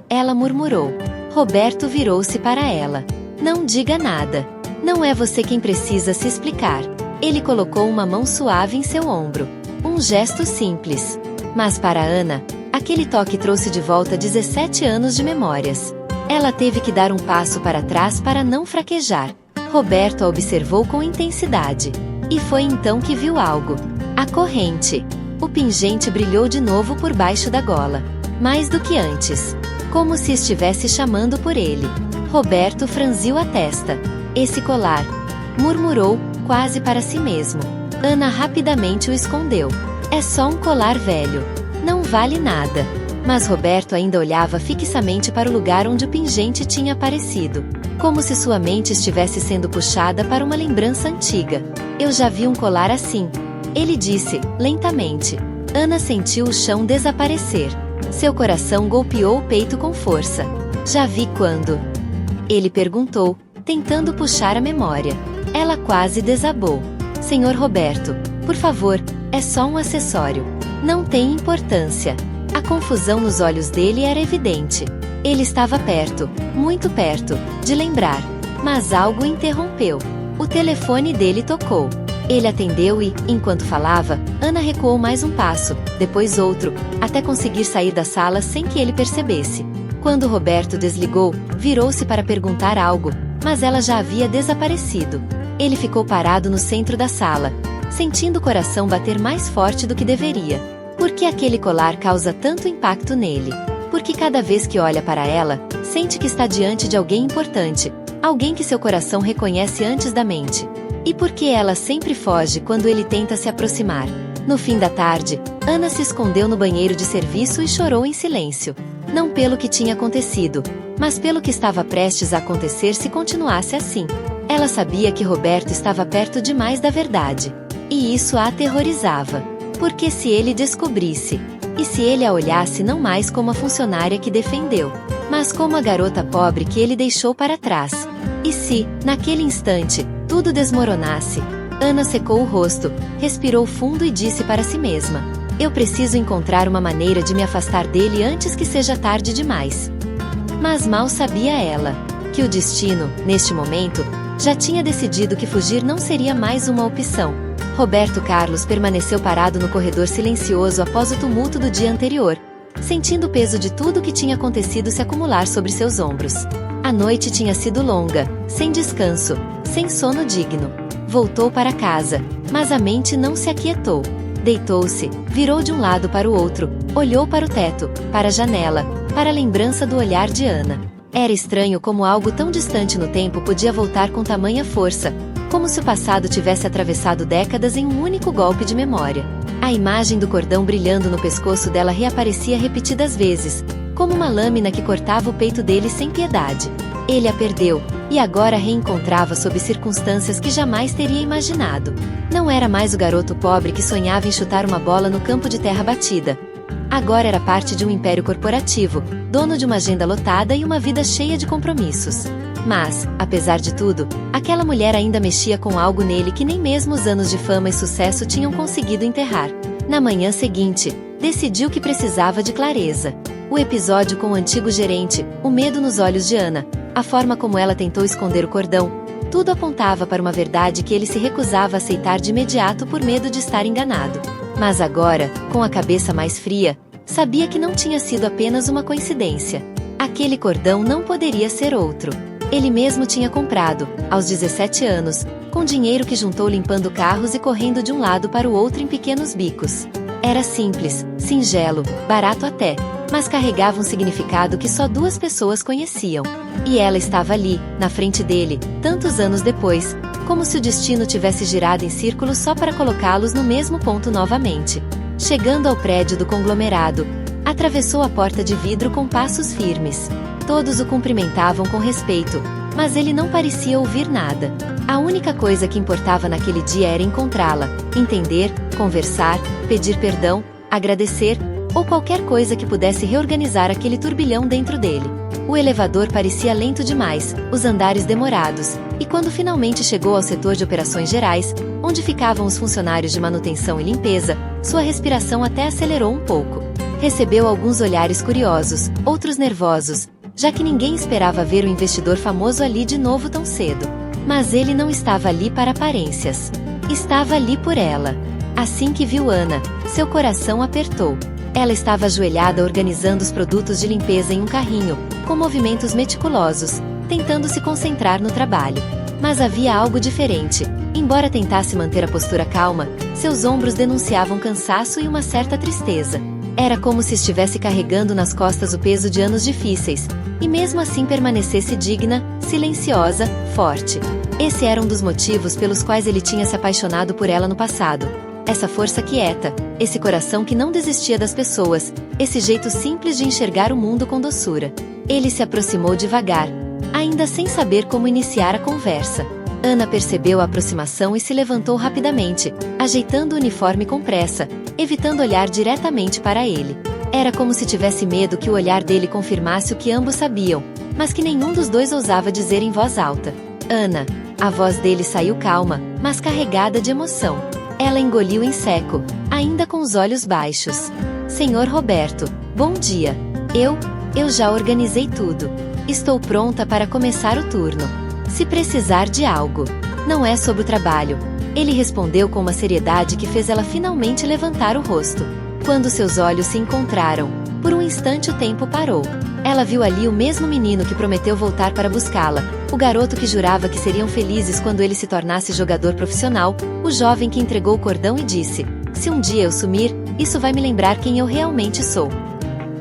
Ela murmurou. Roberto virou-se para ela. Não diga nada. Não é você quem precisa se explicar. Ele colocou uma mão suave em seu ombro. Um gesto simples. Mas para Ana, aquele toque trouxe de volta 17 anos de memórias. Ela teve que dar um passo para trás para não fraquejar. Roberto a observou com intensidade. E foi então que viu algo. A corrente. O pingente brilhou de novo por baixo da gola. Mais do que antes. Como se estivesse chamando por ele. Roberto franziu a testa. Esse colar. Murmurou, quase para si mesmo. Ana rapidamente o escondeu. É só um colar velho. Não vale nada. Mas Roberto ainda olhava fixamente para o lugar onde o pingente tinha aparecido. Como se sua mente estivesse sendo puxada para uma lembrança antiga. Eu já vi um colar assim. Ele disse, lentamente. Ana sentiu o chão desaparecer. Seu coração golpeou o peito com força. Já vi quando? Ele perguntou, tentando puxar a memória. Ela quase desabou. Senhor Roberto, por favor, é só um acessório. Não tem importância. A confusão nos olhos dele era evidente. Ele estava perto, muito perto, de lembrar. Mas algo o interrompeu. O telefone dele tocou. Ele atendeu e, enquanto falava, Ana recuou mais um passo, depois outro, até conseguir sair da sala sem que ele percebesse. Quando Roberto desligou, virou-se para perguntar algo, mas ela já havia desaparecido. Ele ficou parado no centro da sala, sentindo o coração bater mais forte do que deveria. Por que aquele colar causa tanto impacto nele? Porque cada vez que olha para ela, sente que está diante de alguém importante, alguém que seu coração reconhece antes da mente. E por que ela sempre foge quando ele tenta se aproximar? No fim da tarde, Ana se escondeu no banheiro de serviço e chorou em silêncio. Não pelo que tinha acontecido, mas pelo que estava prestes a acontecer se continuasse assim. Ela sabia que Roberto estava perto demais da verdade. E isso a aterrorizava. Porque se ele descobrisse? E se ele a olhasse não mais como a funcionária que defendeu, mas como a garota pobre que ele deixou para trás? E se, naquele instante, tudo desmoronasse? Ana secou o rosto, respirou fundo e disse para si mesma: eu preciso encontrar uma maneira de me afastar dele antes que seja tarde demais. Mas mal sabia ela que o destino, neste momento, já tinha decidido que fugir não seria mais uma opção. Roberto Carlos permaneceu parado no corredor silencioso após o tumulto do dia anterior, sentindo o peso de tudo o que tinha acontecido se acumular sobre seus ombros. A noite tinha sido longa, sem descanso, sem sono digno. Voltou para casa, mas a mente não se aquietou. Deitou-se, virou de um lado para o outro, olhou para o teto, para a janela, para a lembrança do olhar de Ana. Era estranho como algo tão distante no tempo podia voltar com tamanha força, como se o passado tivesse atravessado décadas em um único golpe de memória. A imagem do cordão brilhando no pescoço dela reaparecia repetidas vezes, como uma lâmina que cortava o peito dele sem piedade. Ele a perdeu, e agora a reencontrava sob circunstâncias que jamais teria imaginado. Não era mais o garoto pobre que sonhava em chutar uma bola no campo de terra batida. Agora era parte de um império corporativo, dono de uma agenda lotada e uma vida cheia de compromissos. Mas, apesar de tudo, aquela mulher ainda mexia com algo nele que nem mesmo os anos de fama e sucesso tinham conseguido enterrar. Na manhã seguinte, decidiu que precisava de clareza. O episódio com o antigo gerente, o medo nos olhos de Ana, a forma como ela tentou esconder o cordão, tudo apontava para uma verdade que ele se recusava a aceitar de imediato por medo de estar enganado. Mas agora, com a cabeça mais fria, sabia que não tinha sido apenas uma coincidência. Aquele cordão não poderia ser outro. Ele mesmo tinha comprado, aos 17 anos, com dinheiro que juntou limpando carros e correndo de um lado para o outro em pequenos bicos. Era simples, singelo, barato até, mas carregava um significado que só duas pessoas conheciam. E ela estava ali, na frente dele, tantos anos depois, como se o destino tivesse girado em círculos só para colocá-los no mesmo ponto novamente. Chegando ao prédio do conglomerado, atravessou a porta de vidro com passos firmes. Todos o cumprimentavam com respeito, mas ele não parecia ouvir nada. A única coisa que importava naquele dia era encontrá-la, entender, conversar, pedir perdão, agradecer, ou qualquer coisa que pudesse reorganizar aquele turbilhão dentro dele. O elevador parecia lento demais, os andares demorados, e quando finalmente chegou ao setor de operações gerais, onde ficavam os funcionários de manutenção e limpeza, sua respiração até acelerou um pouco. Recebeu alguns olhares curiosos, outros nervosos, já que ninguém esperava ver o investidor famoso ali de novo tão cedo. Mas ele não estava ali para aparências. Estava ali por ela. Assim que viu Ana, seu coração apertou. Ela estava ajoelhada organizando os produtos de limpeza em um carrinho, com movimentos meticulosos, tentando se concentrar no trabalho. Mas havia algo diferente. Embora tentasse manter a postura calma, seus ombros denunciavam cansaço e uma certa tristeza. Era como se estivesse carregando nas costas o peso de anos difíceis, e mesmo assim permanecesse digna, silenciosa, forte. Esse era um dos motivos pelos quais ele tinha se apaixonado por ela no passado. Essa força quieta, esse coração que não desistia das pessoas, esse jeito simples de enxergar o mundo com doçura. Ele se aproximou devagar, ainda sem saber como iniciar a conversa. Ana percebeu a aproximação e se levantou rapidamente, ajeitando o uniforme com pressa, evitando olhar diretamente para ele. Era como se tivesse medo que o olhar dele confirmasse o que ambos sabiam, mas que nenhum dos dois ousava dizer em voz alta. Ana. A voz dele saiu calma, mas carregada de emoção. Ela engoliu em seco, ainda com os olhos baixos. Senhor Roberto, bom dia. Eu já organizei tudo. Estou pronta para começar o turno. Se precisar de algo. Não é sobre o trabalho. Ele respondeu com uma seriedade que fez ela finalmente levantar o rosto. Quando seus olhos se encontraram, por um instante o tempo parou. Ela viu ali o mesmo menino que prometeu voltar para buscá-la, o garoto que jurava que seriam felizes quando ele se tornasse jogador profissional, o jovem que entregou o cordão e disse: se um dia eu sumir, isso vai me lembrar quem eu realmente sou.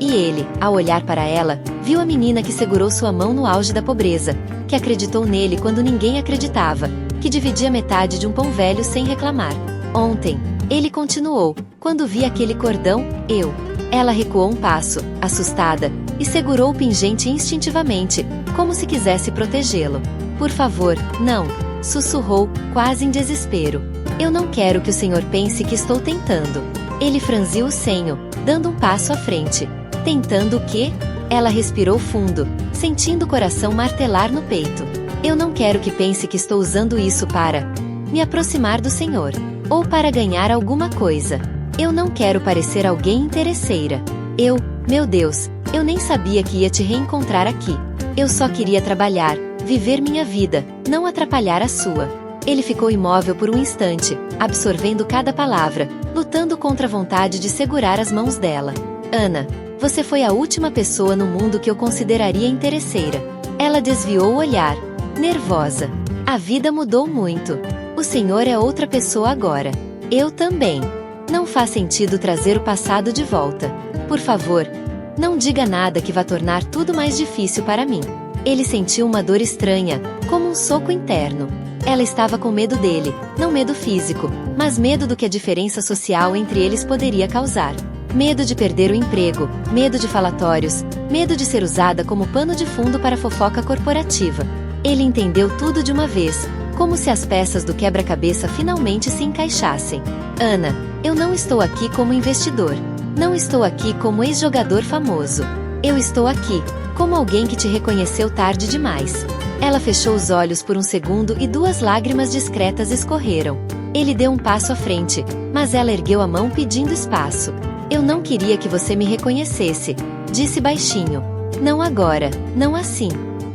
E ele, ao olhar para ela, viu a menina que segurou sua mão no auge da pobreza, que acreditou nele quando ninguém acreditava, que dividia metade de um pão velho sem reclamar. Ontem, ele continuou, quando vi aquele cordão, Ela recuou um passo, assustada, e segurou o pingente instintivamente, como se quisesse protegê-lo. Por favor, não, sussurrou, quase em desespero. Eu não quero que o senhor pense que estou tentando. Ele franziu o senho, dando um passo à frente. Tentando o quê? Ela respirou fundo, sentindo o coração martelar no peito. Eu não quero que pense que estou usando isso para me aproximar do senhor, ou para ganhar alguma coisa. Eu não quero parecer alguém interesseira. Meu Deus, eu nem sabia que ia te reencontrar aqui. Eu só queria trabalhar, viver minha vida, não atrapalhar a sua. Ele ficou imóvel por um instante, absorvendo cada palavra, lutando contra a vontade de segurar as mãos dela. Ana, você foi a última pessoa no mundo que eu consideraria interesseira. Ela desviou o olhar, nervosa. A vida mudou muito. O senhor é outra pessoa agora. Eu também. Não faz sentido trazer o passado de volta. Por favor, não diga nada que vá tornar tudo mais difícil para mim. Ele sentiu uma dor estranha, como um soco interno. Ela estava com medo dele, não medo físico, mas medo do que a diferença social entre eles poderia causar. Medo de perder o emprego, medo de falatórios, medo de ser usada como pano de fundo para fofoca corporativa. Ele entendeu tudo de uma vez, como se as peças do quebra-cabeça finalmente se encaixassem. Ana, eu não estou aqui como investidor. Não estou aqui como ex-jogador famoso. Eu estou aqui, como alguém que te reconheceu tarde demais. Ela fechou os olhos por um segundo e 2 lágrimas discretas escorreram. Ele deu um passo à frente, mas ela ergueu a mão pedindo espaço. Eu não queria que você me reconhecesse, disse baixinho. Não agora, não assim.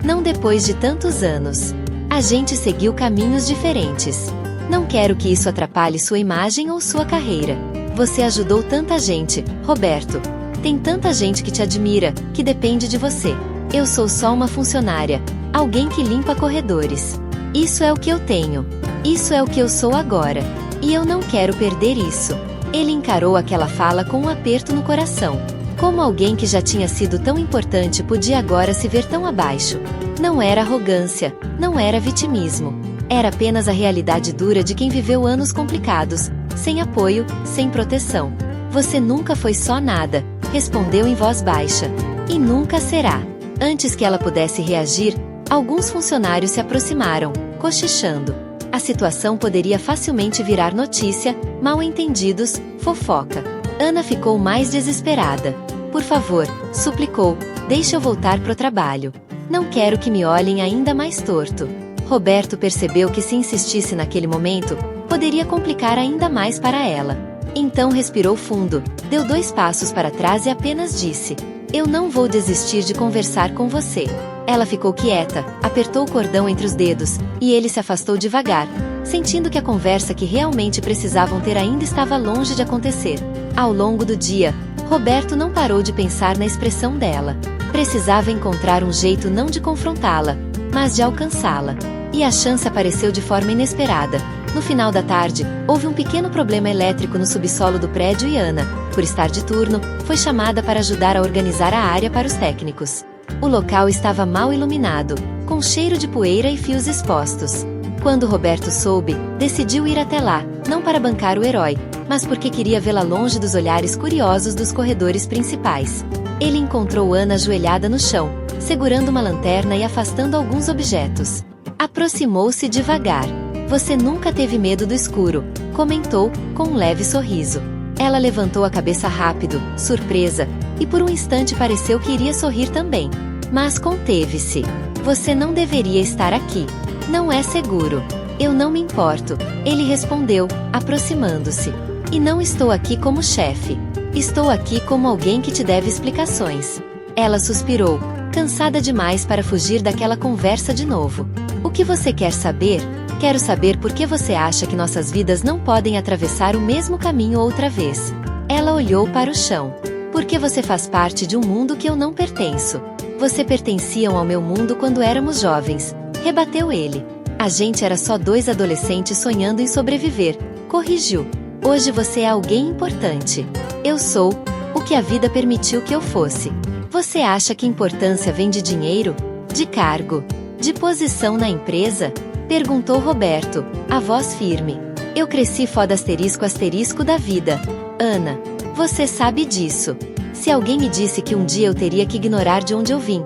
Não depois de tantos anos. A gente seguiu caminhos diferentes. Não quero que isso atrapalhe sua imagem ou sua carreira. Você ajudou tanta gente, Roberto. Tem tanta gente que te admira, que depende de você. Eu sou só uma funcionária, alguém que limpa corredores. Isso é o que eu tenho. Isso é o que eu sou agora. E eu não quero perder isso. Ele encarou aquela fala com um aperto no coração. Como alguém que já tinha sido tão importante podia agora se ver tão abaixo? Não era arrogância, não era vitimismo. Era apenas a realidade dura de quem viveu anos complicados, sem apoio, sem proteção. Você nunca foi só nada, respondeu em voz baixa. E nunca será. Antes que ela pudesse reagir, alguns funcionários se aproximaram, cochichando. A situação poderia facilmente virar notícia, mal-entendidos, fofoca. Ana ficou mais desesperada. Por favor, suplicou, deixe eu voltar pro trabalho. Não quero que me olhem ainda mais torto. Roberto percebeu que se insistisse naquele momento, poderia complicar ainda mais para ela. Então respirou fundo, deu 2 passos para trás e apenas disse: eu não vou desistir de conversar com você. Ela ficou quieta, apertou o cordão entre os dedos, e ele se afastou devagar, sentindo que a conversa que realmente precisavam ter ainda estava longe de acontecer. Ao longo do dia, Roberto não parou de pensar na expressão dela. Precisava encontrar um jeito não de confrontá-la, mas de alcançá-la. E a chance apareceu de forma inesperada. No final da tarde, houve um pequeno problema elétrico no subsolo do prédio e Ana, por estar de turno, foi chamada para ajudar a organizar a área para os técnicos. O local estava mal iluminado, com cheiro de poeira e fios expostos. Quando Roberto soube, decidiu ir até lá, não para bancar o herói, mas porque queria vê-la longe dos olhares curiosos dos corredores principais. Ele encontrou Ana ajoelhada no chão, segurando uma lanterna e afastando alguns objetos. Aproximou-se devagar. Você nunca teve medo do escuro, comentou, com um leve sorriso. Ela levantou a cabeça rápido, surpresa, e por um instante pareceu que iria sorrir também. Mas conteve-se. Você não deveria estar aqui. Não é seguro. Eu não me importo, ele respondeu, aproximando-se. E não estou aqui como chefe. Estou aqui como alguém que te deve explicações. Ela suspirou, cansada demais para fugir daquela conversa de novo. O que você quer saber? Quero saber por que você acha que nossas vidas não podem atravessar o mesmo caminho outra vez. Ela olhou para o chão. Porque você faz parte de um mundo que eu não pertenço. Você pertenciam ao meu mundo quando éramos jovens, rebateu ele. A gente era só dois adolescentes sonhando em sobreviver, corrigiu. Hoje você é alguém importante. Eu sou o que a vida permitiu que eu fosse. Você acha que importância vem de dinheiro? De cargo? De posição na empresa? Perguntou Roberto, a voz firme. Eu cresci foda asterisco da vida. Ana, você sabe disso. Se alguém me disse que um dia eu teria que ignorar de onde eu vim,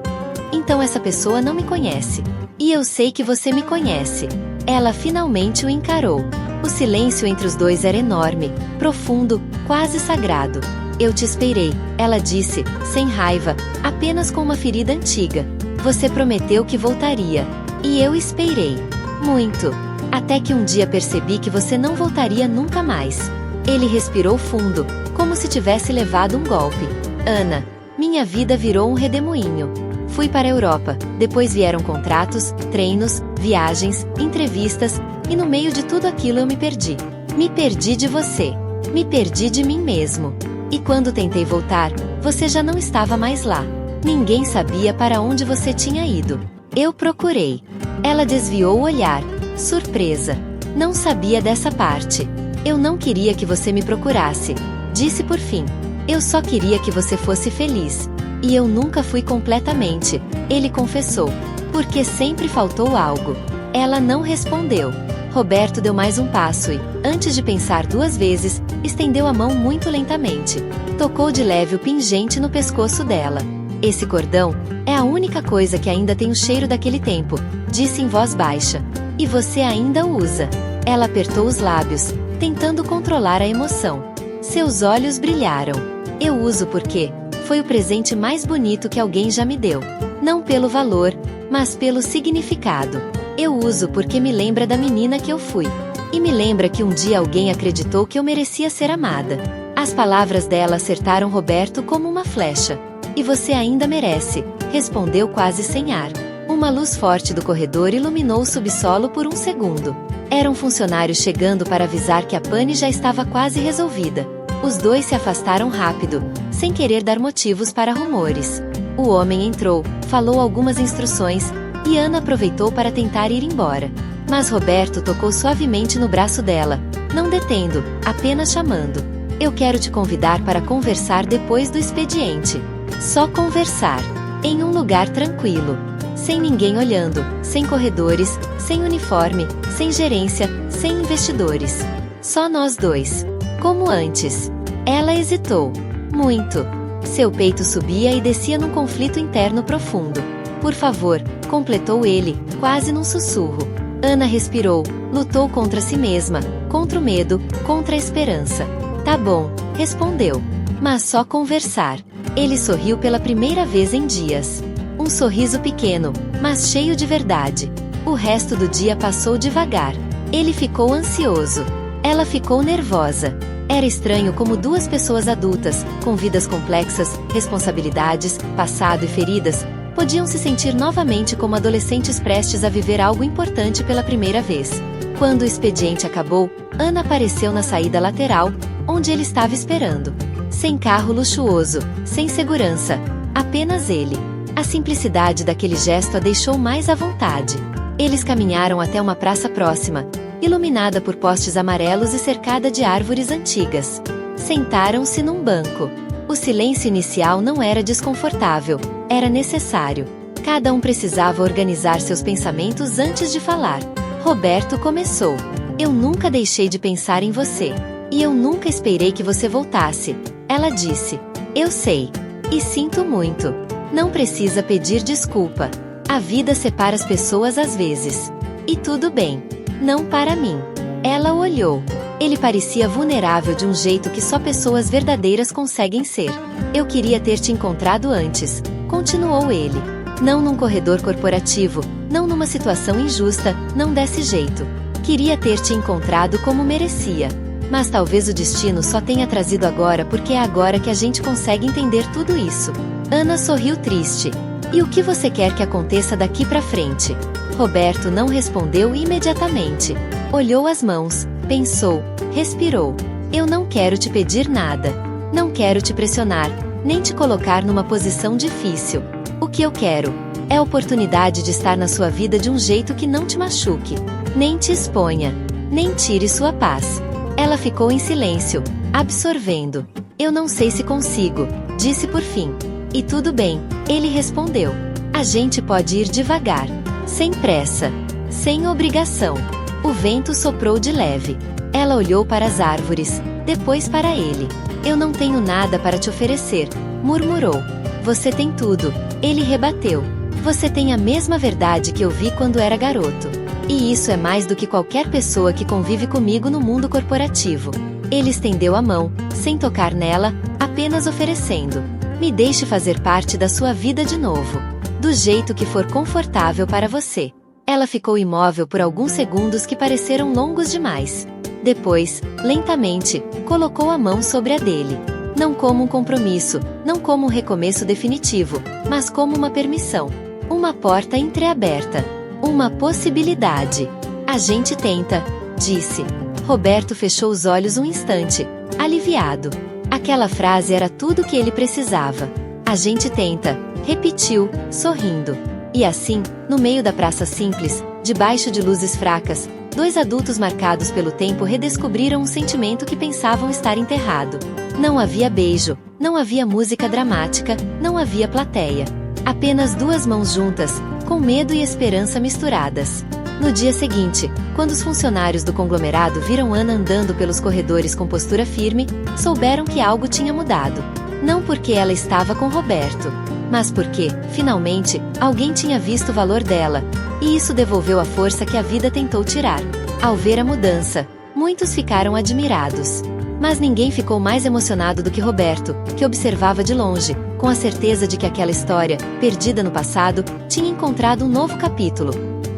então essa pessoa não me conhece. E eu sei que você me conhece. Ela finalmente o encarou. O silêncio entre os dois era enorme, profundo, quase sagrado. Eu te esperei, ela disse, sem raiva, apenas com uma ferida antiga. Você prometeu que voltaria. E eu esperei. Muito. Até que um dia percebi que você não voltaria nunca mais. Ele respirou fundo, como se tivesse levado um golpe. Ana, minha vida virou um redemoinho. Fui para a Europa, depois vieram contratos, treinos, viagens, entrevistas, e no meio de tudo aquilo eu me perdi. Me perdi de você. Me perdi de mim mesmo. E quando tentei voltar, você já não estava mais lá. Ninguém sabia para onde você tinha ido. Eu procurei. Ela desviou o olhar, surpresa. Não sabia dessa parte. Eu não queria que você me procurasse, disse por fim. Eu só queria que você fosse feliz. E eu nunca fui completamente, ele confessou. Porque sempre faltou algo. Ela não respondeu. Roberto deu mais um passo e, antes de pensar duas vezes, estendeu a mão muito lentamente. Tocou de leve o pingente no pescoço dela. Esse cordão é a única coisa que ainda tem o cheiro daquele tempo, disse em voz baixa. E você ainda o usa. Ela apertou os lábios, tentando controlar a emoção. Seus olhos brilharam. Eu uso porque foi o presente mais bonito que alguém já me deu. Não pelo valor, mas pelo significado. Eu uso porque me lembra da menina que eu fui. E me lembra que um dia alguém acreditou que eu merecia ser amada. As palavras dela acertaram Roberto como uma flecha. E você ainda merece, respondeu quase sem ar. Uma luz forte do corredor iluminou o subsolo por um segundo. Era um funcionário chegando para avisar que a pane já estava quase resolvida. Os dois se afastaram rápido, sem querer dar motivos para rumores. O homem entrou, falou algumas instruções, e Ana aproveitou para tentar ir embora. Mas Roberto tocou suavemente no braço dela, não detendo, apenas chamando. Eu quero te convidar para conversar depois do expediente. Só conversar. Em um lugar tranquilo. Sem ninguém olhando, sem corredores, sem uniforme, sem gerência, sem investidores. Só nós dois. Como antes. Ela hesitou. Muito. Seu peito subia e descia num conflito interno profundo. Por favor, completou ele, quase num sussurro. Ana respirou, lutou contra si mesma, contra o medo, contra a esperança. Tá bom, respondeu. Mas só conversar. Ele sorriu pela primeira vez em dias. Um sorriso pequeno, mas cheio de verdade. O resto do dia passou devagar. Ele ficou ansioso. Ela ficou nervosa. Era estranho como duas pessoas adultas, com vidas complexas, responsabilidades, passado e feridas, podiam se sentir novamente como adolescentes prestes a viver algo importante pela primeira vez. Quando o expediente acabou, Ana apareceu na saída lateral, onde ele estava esperando. Sem carro luxuoso, sem segurança, apenas ele. A simplicidade daquele gesto a deixou mais à vontade. Eles caminharam até uma praça próxima, iluminada por postes amarelos e cercada de árvores antigas. Sentaram-se num banco. O silêncio inicial não era desconfortável, era necessário. Cada um precisava organizar seus pensamentos antes de falar. Roberto começou. Eu nunca deixei de pensar em você. E eu nunca esperei que você voltasse. Ela disse. Eu sei. E sinto muito. Não precisa pedir desculpa. A vida separa as pessoas às vezes. E tudo bem. Não para mim. Ela o olhou. Ele parecia vulnerável de um jeito que só pessoas verdadeiras conseguem ser. Eu queria ter te encontrado antes, continuou ele. Não num corredor corporativo, não numa situação injusta, não desse jeito. Queria ter te encontrado como merecia. Mas talvez o destino só tenha trazido agora porque é agora que a gente consegue entender tudo isso. Ana sorriu triste. E o que você quer que aconteça daqui pra frente? Roberto não respondeu imediatamente. Olhou as mãos, pensou, respirou. Eu não quero te pedir nada. Não quero te pressionar, nem te colocar numa posição difícil. O que eu quero é a oportunidade de estar na sua vida de um jeito que não te machuque, nem te exponha, nem tire sua paz. Ela ficou em silêncio, absorvendo. Eu não sei se consigo, disse por fim. E tudo bem, ele respondeu. A gente pode ir devagar, sem pressa, sem obrigação. O vento soprou de leve. Ela olhou para as árvores, depois para ele. Eu não tenho nada para te oferecer, murmurou. Você tem tudo, ele rebateu. Você tem a mesma verdade que eu vi quando era garoto. E isso é mais do que qualquer pessoa que convive comigo no mundo corporativo. Ele estendeu a mão, sem tocar nela, apenas oferecendo. Me deixe fazer parte da sua vida de novo. Do jeito que for confortável para você. Ela ficou imóvel por alguns segundos que pareceram longos demais. Depois, lentamente, colocou a mão sobre a dele. Não como um compromisso, não como um recomeço definitivo, mas como uma permissão. Uma porta entreaberta. Uma possibilidade. A gente tenta, disse. Roberto fechou os olhos um instante, aliviado. Aquela frase era tudo o que ele precisava. A gente tenta, repetiu, sorrindo. E assim, no meio da praça simples, debaixo de luzes fracas, dois adultos marcados pelo tempo redescobriram um sentimento que pensavam estar enterrado. Não havia beijo, não havia música dramática, não havia plateia. Apenas duas mãos juntas, com medo e esperança misturadas. No dia seguinte, quando os funcionários do conglomerado viram Ana andando pelos corredores com postura firme, souberam que algo tinha mudado. Não porque ela estava com Roberto, mas porque, finalmente, alguém tinha visto o valor dela, e isso devolveu a força que a vida tentou tirar. Ao ver a mudança, muitos ficaram admirados. Mas ninguém ficou mais emocionado do que Roberto, que observava de longe, com a certeza de que aquela história, perdida no passado, tinha encontrado um novo capítulo.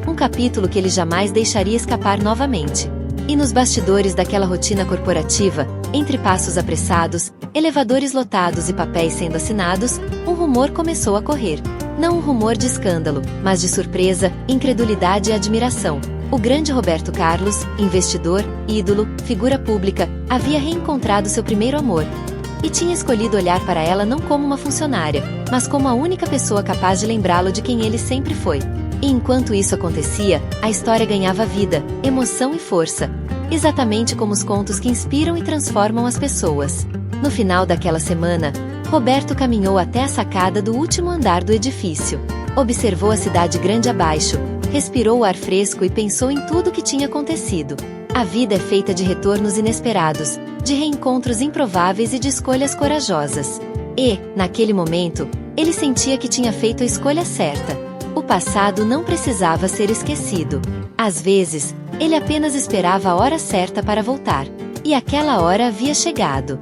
Um capítulo que ele jamais deixaria escapar novamente. E nos bastidores daquela rotina corporativa, entre passos apressados, elevadores lotados e papéis sendo assinados, um rumor começou a correr. Não um rumor de escândalo, mas de surpresa, incredulidade e admiração. O grande Roberto Carlos, investidor, ídolo, figura pública, havia reencontrado seu primeiro amor. E tinha escolhido olhar para ela não como uma funcionária, mas como a única pessoa capaz de lembrá-lo de quem ele sempre foi. E enquanto isso acontecia, a história ganhava vida, emoção e força. Exatamente como os contos que inspiram e transformam as pessoas. No final daquela semana, Roberto caminhou até a sacada do último andar do edifício. Observou a cidade grande abaixo, respirou o ar fresco e pensou em tudo o que tinha acontecido. A vida é feita de retornos inesperados, de reencontros improváveis e de escolhas corajosas. E, naquele momento, ele sentia que tinha feito a escolha certa. O passado não precisava ser esquecido. Às vezes, ele apenas esperava a hora certa para voltar. E aquela hora havia chegado.